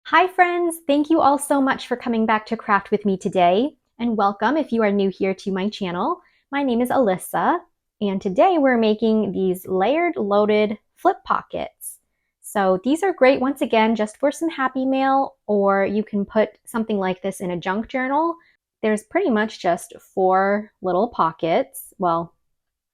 Hi friends, thank you all so much for coming back to craft with me today, and welcome if you are new here to my channel. My name is Alyssa, and today we're making these layered loaded flip pockets. So these are great once again just for some happy mail, or you can put something like this in a junk journal. There's pretty much just four little pockets, well,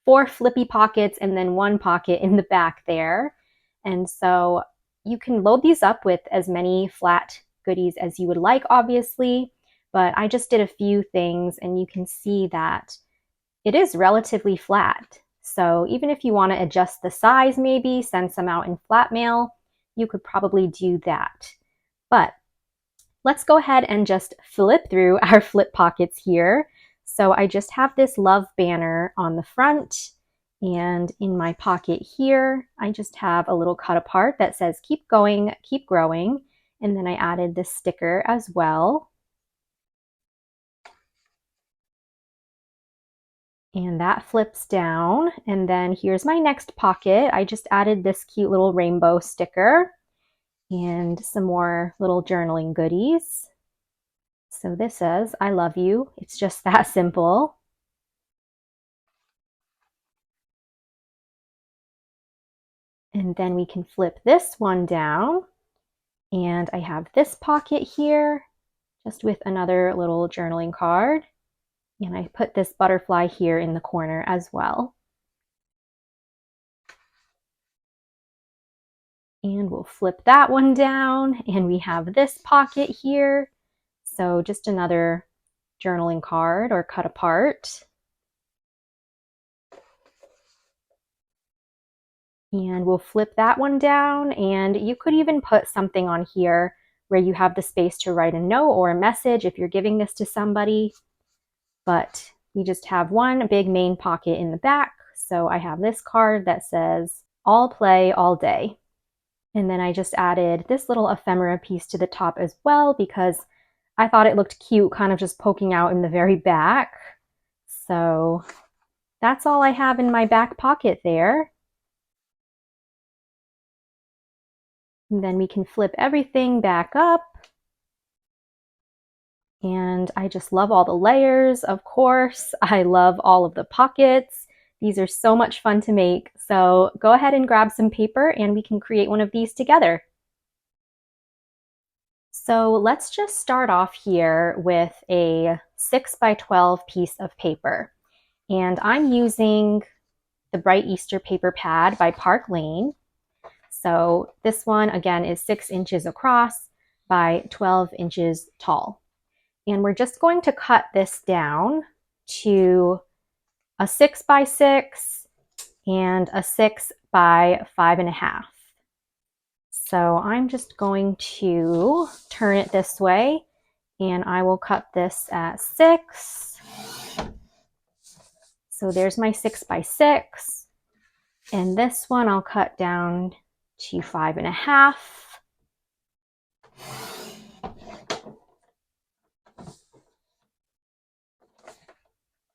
four flippy pockets and then one pocket in the back there. And so you can load these up with as many flat goodies as you would like, obviously, but I just did a few things and you can see that it is relatively flat. So even if you want to adjust the size, maybe send some out in flat mail, you could probably do that. But let's go ahead and just flip through our flip pockets here. So I just have this love banner on the front, and in my pocket here, I just have a little cut apart that says keep going, keep growing. And then I added this sticker as well. And that flips down. And then here's my next pocket. I just added this cute little rainbow sticker and some more little journaling goodies. So this says, I love you. It's just that simple. And then we can flip this one down. And I have this pocket here, just with another little journaling card. And I put this butterfly here in the corner as well. And we'll flip that one down. And we have this pocket here. So just another journaling card or cut apart. And we'll flip that one down, and you could even put something on here where you have the space to write a note or a message if you're giving this to somebody. But we just have one big main pocket in the back. So I have this card that says, all play all day. And then I just added this little ephemera piece to the top as well because I thought it looked cute, kind of just poking out in the very back. So that's all I have in my back pocket there. And then we can flip everything back up. And I just love all the layers, of course. I love all of the pockets. These are so much fun to make. So go ahead and grab some paper and we can create one of these together. So let's just start off here with a 6 by 12 piece of paper. And I'm using the Bright Easter paper pad by Park Lane. So this one, again, is 6 inches across by 12 inches tall. And we're just going to cut this down to a 6 by 6 and a 6 by 5.5. So I'm just going to turn it this way, and I will cut this at 6. So there's my 6 by 6. And this one I'll cut down to 5.5.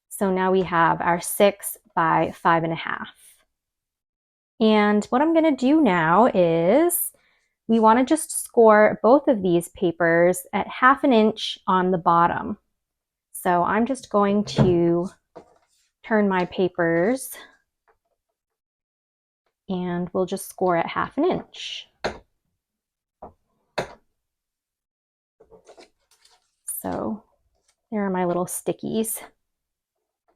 So now we have our 6 by 5.5. And what I'm going to do now is we want to just score both of these papers at 1/2 inch on the bottom. So I'm just going to turn my papers and we'll just score at 1/2 inch. So there are my little stickies.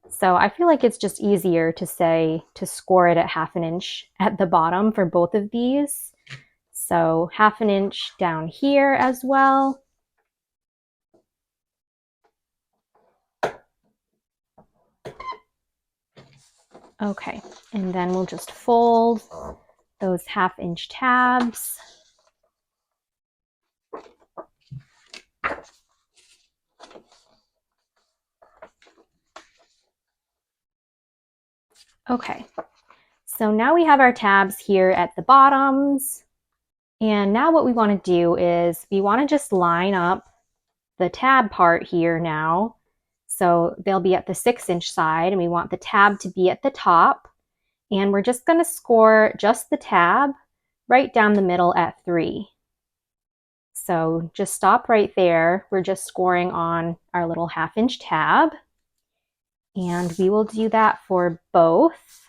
So I feel like it's just easier to say to score it at 1/2 inch at the bottom for both of these. So 1/2 inch down here as well. Okay, and then we'll just fold those 1/2 inch tabs. Okay, so now we have our tabs here at the bottoms. And now what we want to do is we want to just line up the tab part here now. So they'll be at the 6 inch side, and we want the tab to be at the top. And we're just going to score just the tab right down the middle at 3. So just stop right there. We're just scoring on our little 1/2-inch tab. And we will do that for both.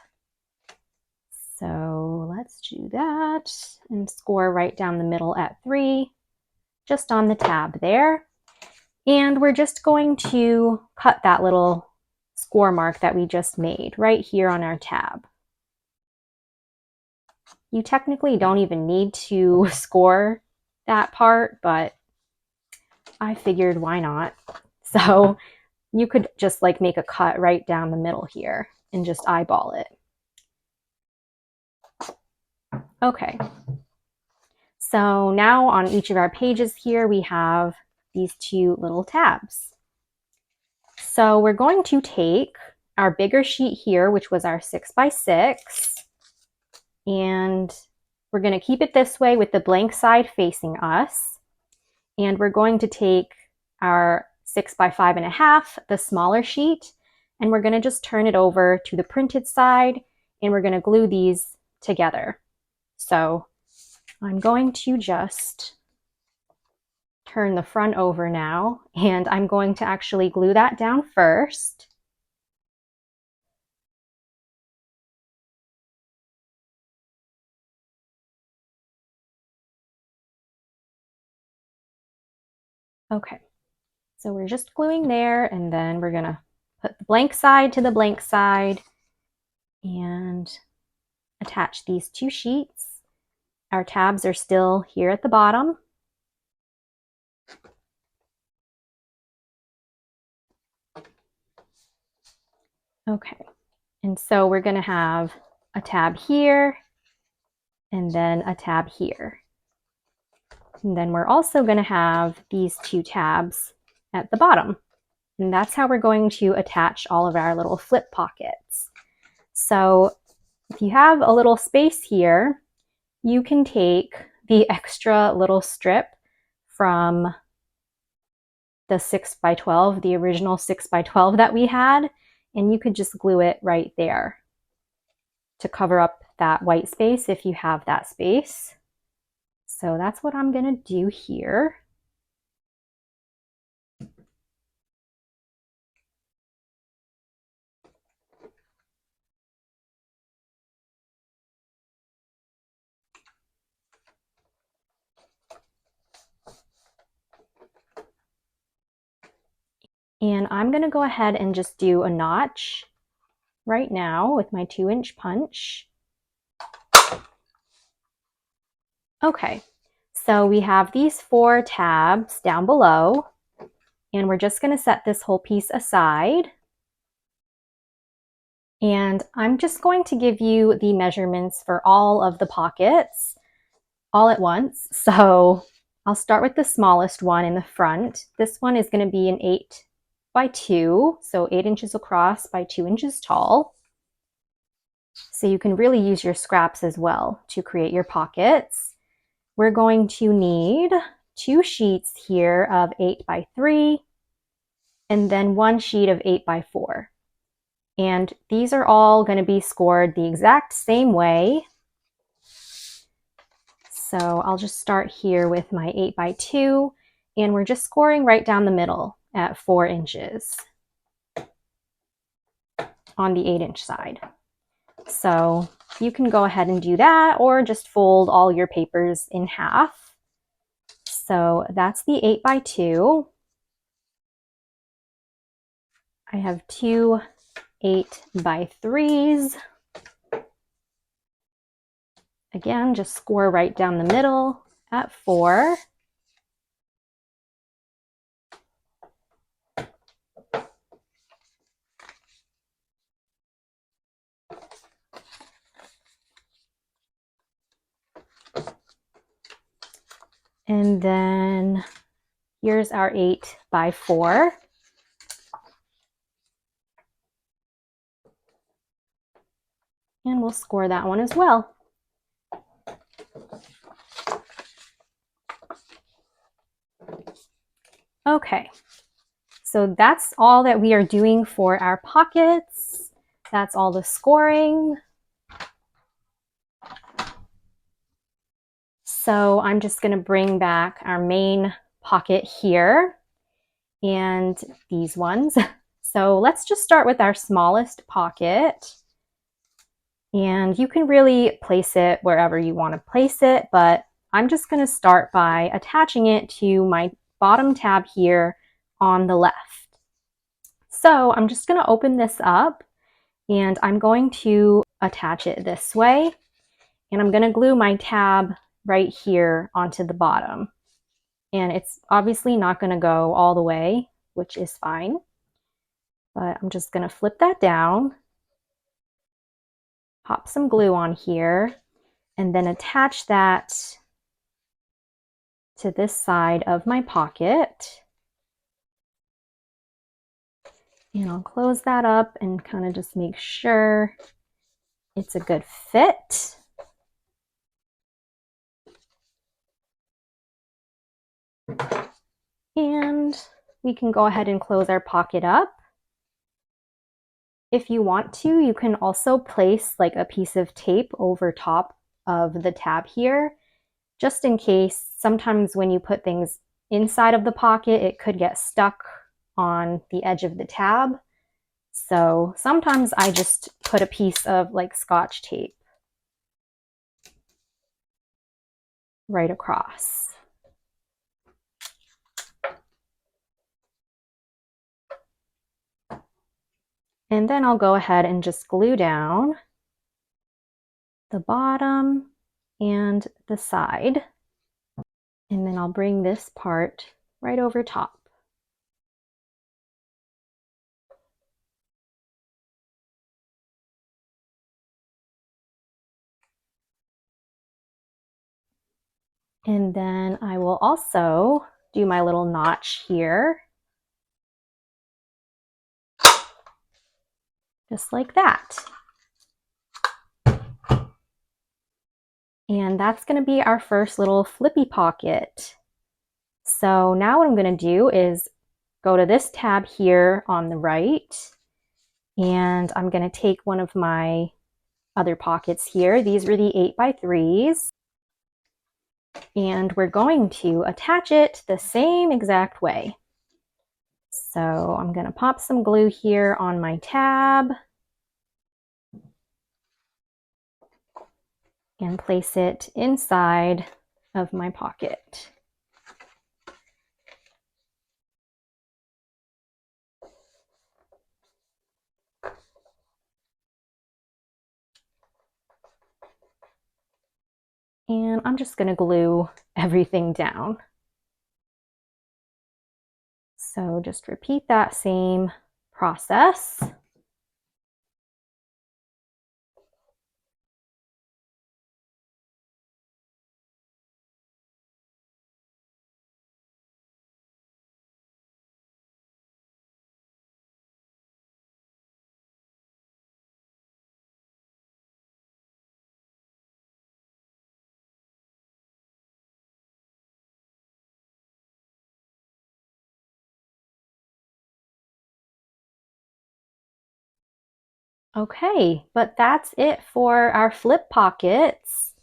So let's do that and score right down the middle at 3, just on the tab there. And we're just going to cut that little score mark that we just made right here on our tab. You technically don't even need to score that part, but I figured why not? So you could just like make a cut right down the middle here and just eyeball it. Okay. So now on each of our pages here, we have these 2 little tabs. So we're going to take our bigger sheet here, which was our 6x6, and we're going to keep it this way with the blank side facing us. And we're going to take our 6x5.5, the smaller sheet, and we're going to just turn it over to the printed side, and we're going to glue these together. So I'm going to just turn the front over now, and I'm going to actually glue that down first. Okay, so we're just gluing there, and then we're gonna put the blank side to the blank side and attach these 2 sheets. Our tabs are still here at the bottom. Okay, and so we're gonna have a tab here and then a tab here. And then we're also gonna have these 2 tabs at the bottom. And that's how we're going to attach all of our little flip pockets. So if you have a little space here, you can take the extra little strip from the 6x12, the original 6x12 that we had, and you could just glue it right there to cover up that white space if you have that space. So that's what I'm gonna do here. And I'm gonna go ahead and just do a notch right now with my 2-inch punch. Okay, so we have these 4 tabs down below, and we're just gonna set this whole piece aside. And I'm just going to give you the measurements for all of the pockets all at once. So I'll start with the smallest one in the front. This one is going to be an 8x2, so 8 inches across by 2 inches tall. So you can really use your scraps as well to create your pockets. We're going to need 2 sheets here of 8x3 and then 1 sheet of 8x4. And these are all going to be scored the exact same way. So I'll just start here with my 8x2, and we're just scoring right down the middle at 4 inches on the 8-inch side. So you can go ahead and do that, or just fold all your papers in half. So that's the 8x2. I have 2 8x3s. Again, just score right down the middle at 4. And then here's our 8x4. And we'll score that one as well. Okay, so that's all that we are doing for our pockets. That's all the scoring. So I'm just going to bring back our main pocket here and these ones. So let's just start with our smallest pocket. And you can really place it wherever you want to place it, but I'm just going to start by attaching it to my bottom tab here on the left. So I'm just going to open this up and I'm going to attach it this way. And I'm going to glue my tab right here onto the bottom. And it's obviously not going to go all the way, which is fine. But I'm just going to flip that down, pop some glue on here, and then attach that to this side of my pocket. And I'll close that up and kind of just make sure it's a good fit. And we can go ahead and close our pocket up. If you want to, you can also place like a piece of tape over top of the tab here, just in case. Sometimes when you put things inside of the pocket, it could get stuck on the edge of the tab. So sometimes I just put a piece of like Scotch tape right across. And then I'll go ahead and just glue down the bottom and the side. And then I'll bring this part right over top. And then I will also do my little notch here, just like that. And that's going to be our first little flippy pocket. So now what I'm going to do is go to this tab here on the right, and I'm going to take one of my other pockets here. These were the 8x3s. And we're going to attach it the same exact way. So I'm going to pop some glue here on my tab and place it inside of my pocket. And I'm just going to glue everything down. So just repeat that same process. Okay, but that's it for our flip pockets.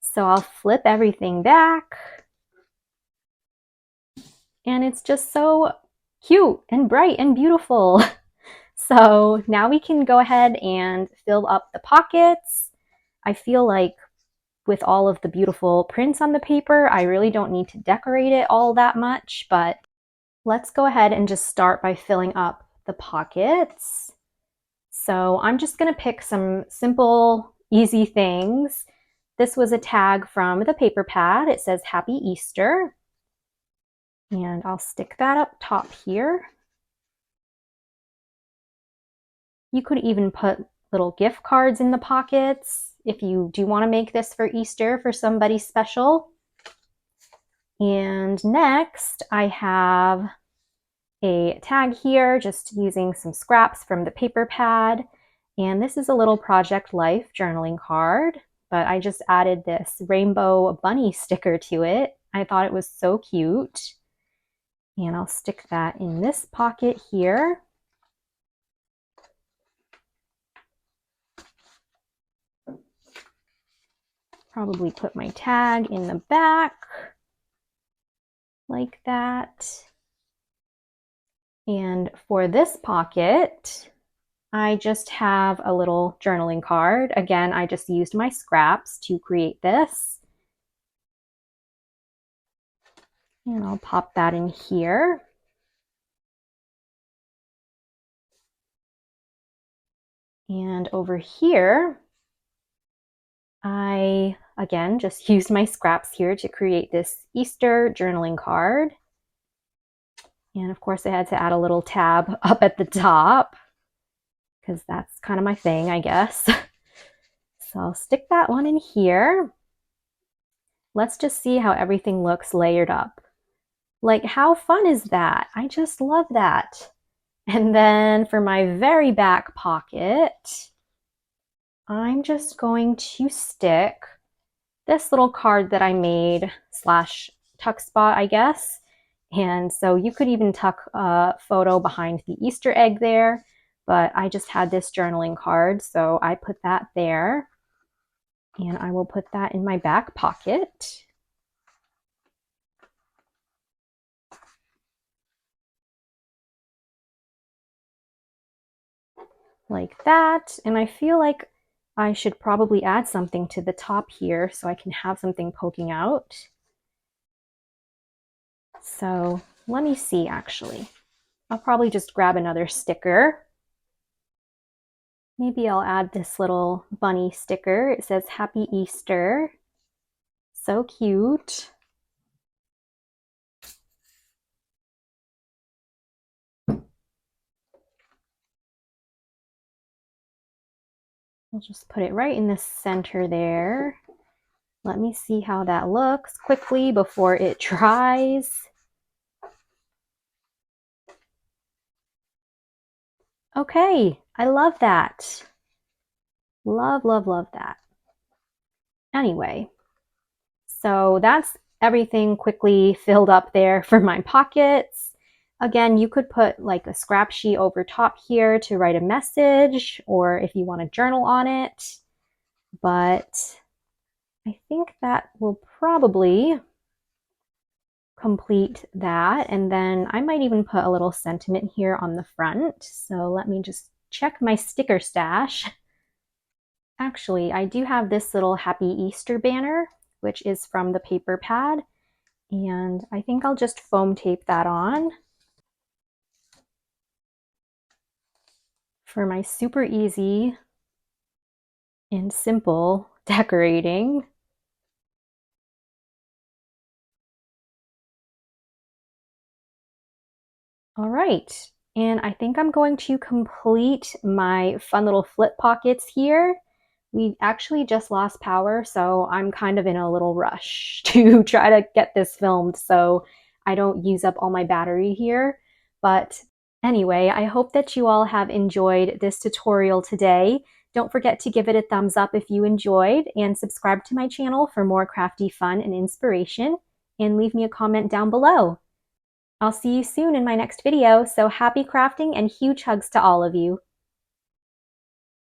So I'll flip everything back. And it's just so cute and bright and beautiful. So now we can go ahead and fill up the pockets. I feel like with all of the beautiful prints on the paper, I really don't need to decorate it all that much, but let's go ahead and just start by filling up the pockets. So I'm just going to pick some simple, easy things. This was a tag from the paper pad. It says Happy Easter. And I'll stick that up top here. You could even put little gift cards in the pockets if you do want to make this for Easter for somebody special. And next I have a tag here, just using some scraps from the paper pad. And this is a little Project Life journaling card, but I just added this rainbow bunny sticker to it. I thought it was so cute. And I'll stick that in this pocket here. probably put my tag in the back like that. And for this pocket, I just have a little journaling card. Again, I just used my scraps to create this. And I'll pop that in here. And over here, I, again, just used my scraps here to create this Easter journaling card. And of course, I had to add a little tab up at the top because that's kind of my thing, I guess. So I'll stick that one in here. Let's just see how everything looks layered up. Like, how fun is that? I just love that. And then for my very back pocket, I'm just going to stick this little card that I made slash tuck spot, I guess. And so you could even tuck a photo behind the Easter egg there, but I just had this journaling card, so I put that there. And I will put that in my back pocket. Like that. And I feel like I should probably add something to the top here so I can have something poking out. So let me see, actually. I'll probably just grab another sticker. Maybe I'll add this little bunny sticker. It says Happy Easter. So cute. I'll just put it right in the center there. Let me see how that looks quickly before it dries. Okay, I love that. Love, love, love that. Anyway, so that's everything quickly filled up there for my pockets. Again, you could put like a scrap sheet over top here to write a message, or if you want to journal on it. But I think that will probably complete that. And then I might even put a little sentiment here on the front. So let me just check my sticker stash. Actually, I do have this little Happy Easter banner, which is from the paper pad. And I think I'll just foam tape that on for my super easy and simple decorating. All right, and I think I'm going to complete my fun little flip pockets here. We actually just lost power, so I'm kind of in a little rush to try to get this filmed so I don't use up all my battery here. But anyway, I hope that you all have enjoyed this tutorial today. Don't forget to give it a thumbs up if you enjoyed, and subscribe to my channel for more crafty fun and inspiration, and leave me a comment down below. I'll see you soon in my next video, so happy crafting and huge hugs to all of you.